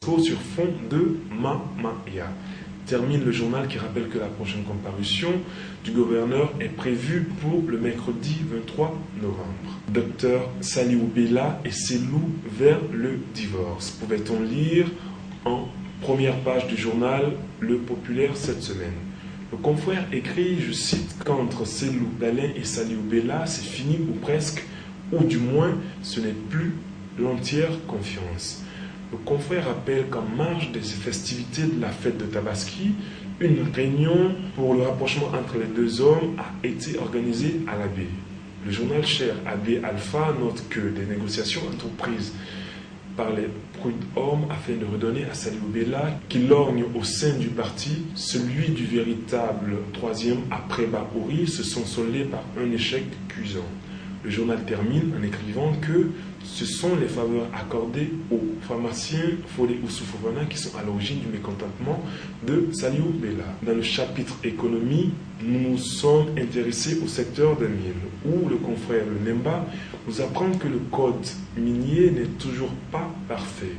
sur fond de Mamaya. Termine le journal qui rappelle que la prochaine comparution du gouverneur est prévue pour le mercredi 23 novembre. Docteur Saliou Bella et Selou vers le divorce. Pouvait-on lire en première page du journal Le Populaire cette semaine. Le confrère écrit, je cite, qu'entre Selou Dalin et Saliou Bella, c'est fini ou presque, ou du moins ce n'est plus l'entière confiance. Le confrère rappelle qu'en marge des festivités de la fête de Tabaski, une réunion pour le rapprochement entre les deux hommes a été organisée à la baie. Le journal cher Abbé Alpha note que des négociations entreprises par les prud'hommes afin de redonner à Saliou Bella, qui lorgne au sein du parti, celui du véritable troisième après Bahouri, se sont soldés par un échec cuisant. Le journal termine en écrivant que ce sont les faveurs accordées aux pharmaciens Fodé Oussou Fofana qui sont à l'origine du mécontentement de Saliou Bella. Dans le chapitre économie, nous nous sommes intéressés au secteur des mines, où le confrère Le Nemba nous apprend que le code minier n'est toujours pas parfait.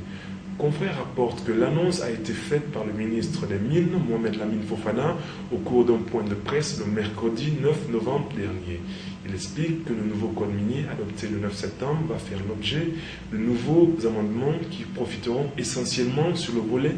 Le confrère rapporte que l'annonce a été faite par le ministre des Mines, Mohamed Lamine Fofana, au cours d'un point de presse le mercredi 9 novembre dernier. Il explique que le nouveau code minier adopté le 9 septembre va faire l'objet de nouveaux amendements qui profiteront essentiellement sur le volet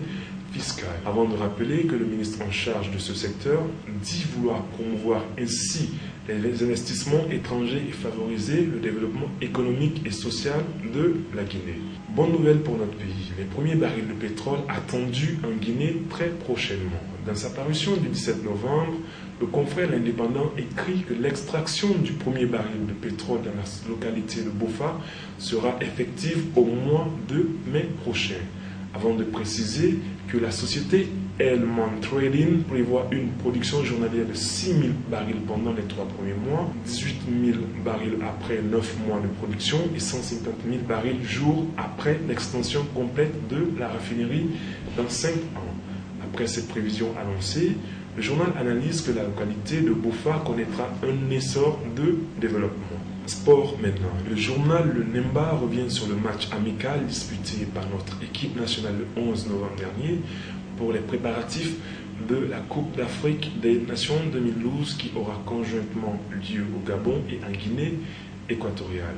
fiscal. Avant de rappeler que le ministre en charge de ce secteur dit vouloir promouvoir ainsi les investissements étrangers et favoriser le développement économique et social de la Guinée. Bonne nouvelle pour notre pays, les premiers barils de pétrole attendus en Guinée très prochainement. Dans sa parution du 17 novembre, le confrère L'Indépendant écrit que l'extraction du premier baril de pétrole dans la localité de Bofa sera effective au mois de mai prochain, avant de préciser que la société Elman Trading prévoit une production journalière de 6 000 barils pendant les 3 premiers mois, 18 000 barils après 9 mois de production et 150 000 barils jour après l'extension complète de la raffinerie dans 5 ans. Après cette prévision annoncée, le journal analyse que la localité de Bofa connaîtra un essor de développement. Sport maintenant. Le journal Le Nemba revient sur le match amical disputé par notre équipe nationale le 11 novembre dernier pour les préparatifs de la Coupe d'Afrique des Nations 2012 qui aura conjointement lieu au Gabon et en Guinée équatoriale.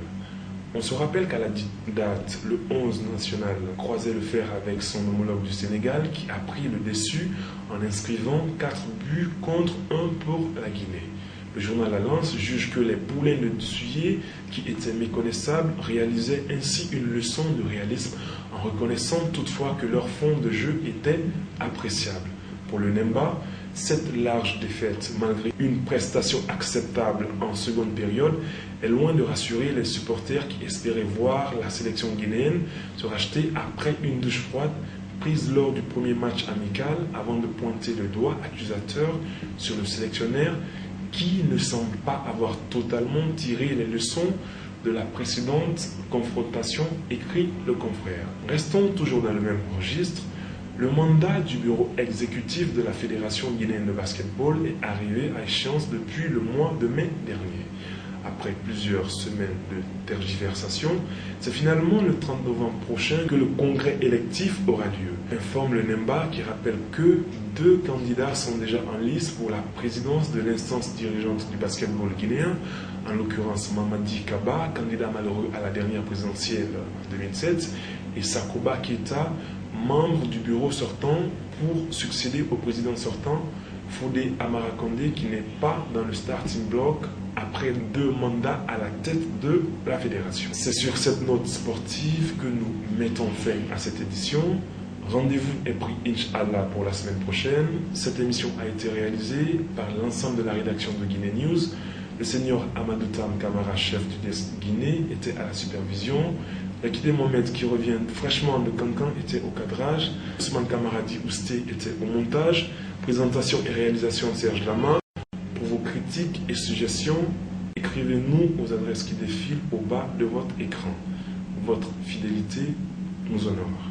On se rappelle qu'à la date, le 11 national croisait le fer avec son homologue du Sénégal qui a pris le dessus en inscrivant 4 buts contre 1 pour la Guinée. Le journal La Lance juge que les poulains de Dussuyer, qui étaient méconnaissables, réalisaient ainsi une leçon de réalisme en reconnaissant toutefois que leur fond de jeu était appréciable. Pour le Nemba, cette large défaite, malgré une prestation acceptable en seconde période, est loin de rassurer les supporters qui espéraient voir la sélection guinéenne se racheter après une douche froide prise lors du premier match amical avant de pointer le doigt accusateur sur le sélectionneur qui ne semble pas avoir totalement tiré les leçons de la précédente confrontation, écrit le confrère. Restons toujours dans le même registre. Le mandat du bureau exécutif de la Fédération guinéenne de basketball est arrivé à échéance depuis le mois de mai dernier. Après plusieurs semaines de tergiversation, c'est finalement le 30 novembre prochain que le congrès électif aura lieu. Informe le Nemba qui rappelle que 2 candidats sont déjà en lice pour la présidence de l'instance dirigeante du basketball guinéen, en l'occurrence Mamadi Kaba, candidat malheureux à la dernière présidentielle en 2007, et Sakoba Keita, membre du bureau sortant pour succéder au président sortant Fodé Amara Condé qui n'est pas dans le starting block après 2 mandats à la tête de la fédération. C'est sur cette note sportive que nous mettons fin à cette édition. Rendez-vous est pris Inch'Allah pour la semaine prochaine. Cette émission a été réalisée par l'ensemble de la rédaction de Guinée News. Le seigneur Amadou Tam Kamara, chef du desk Guinée, était à la supervision. Lakide Mohamed, qui revient fraîchement de Cancan, était au cadrage. Ousmane Kamaradi Ousté était au montage. Présentation et réalisation de Serge Lama. Pour vos critiques et suggestions, écrivez-nous aux adresses qui défilent au bas de votre écran. Votre fidélité nous honore.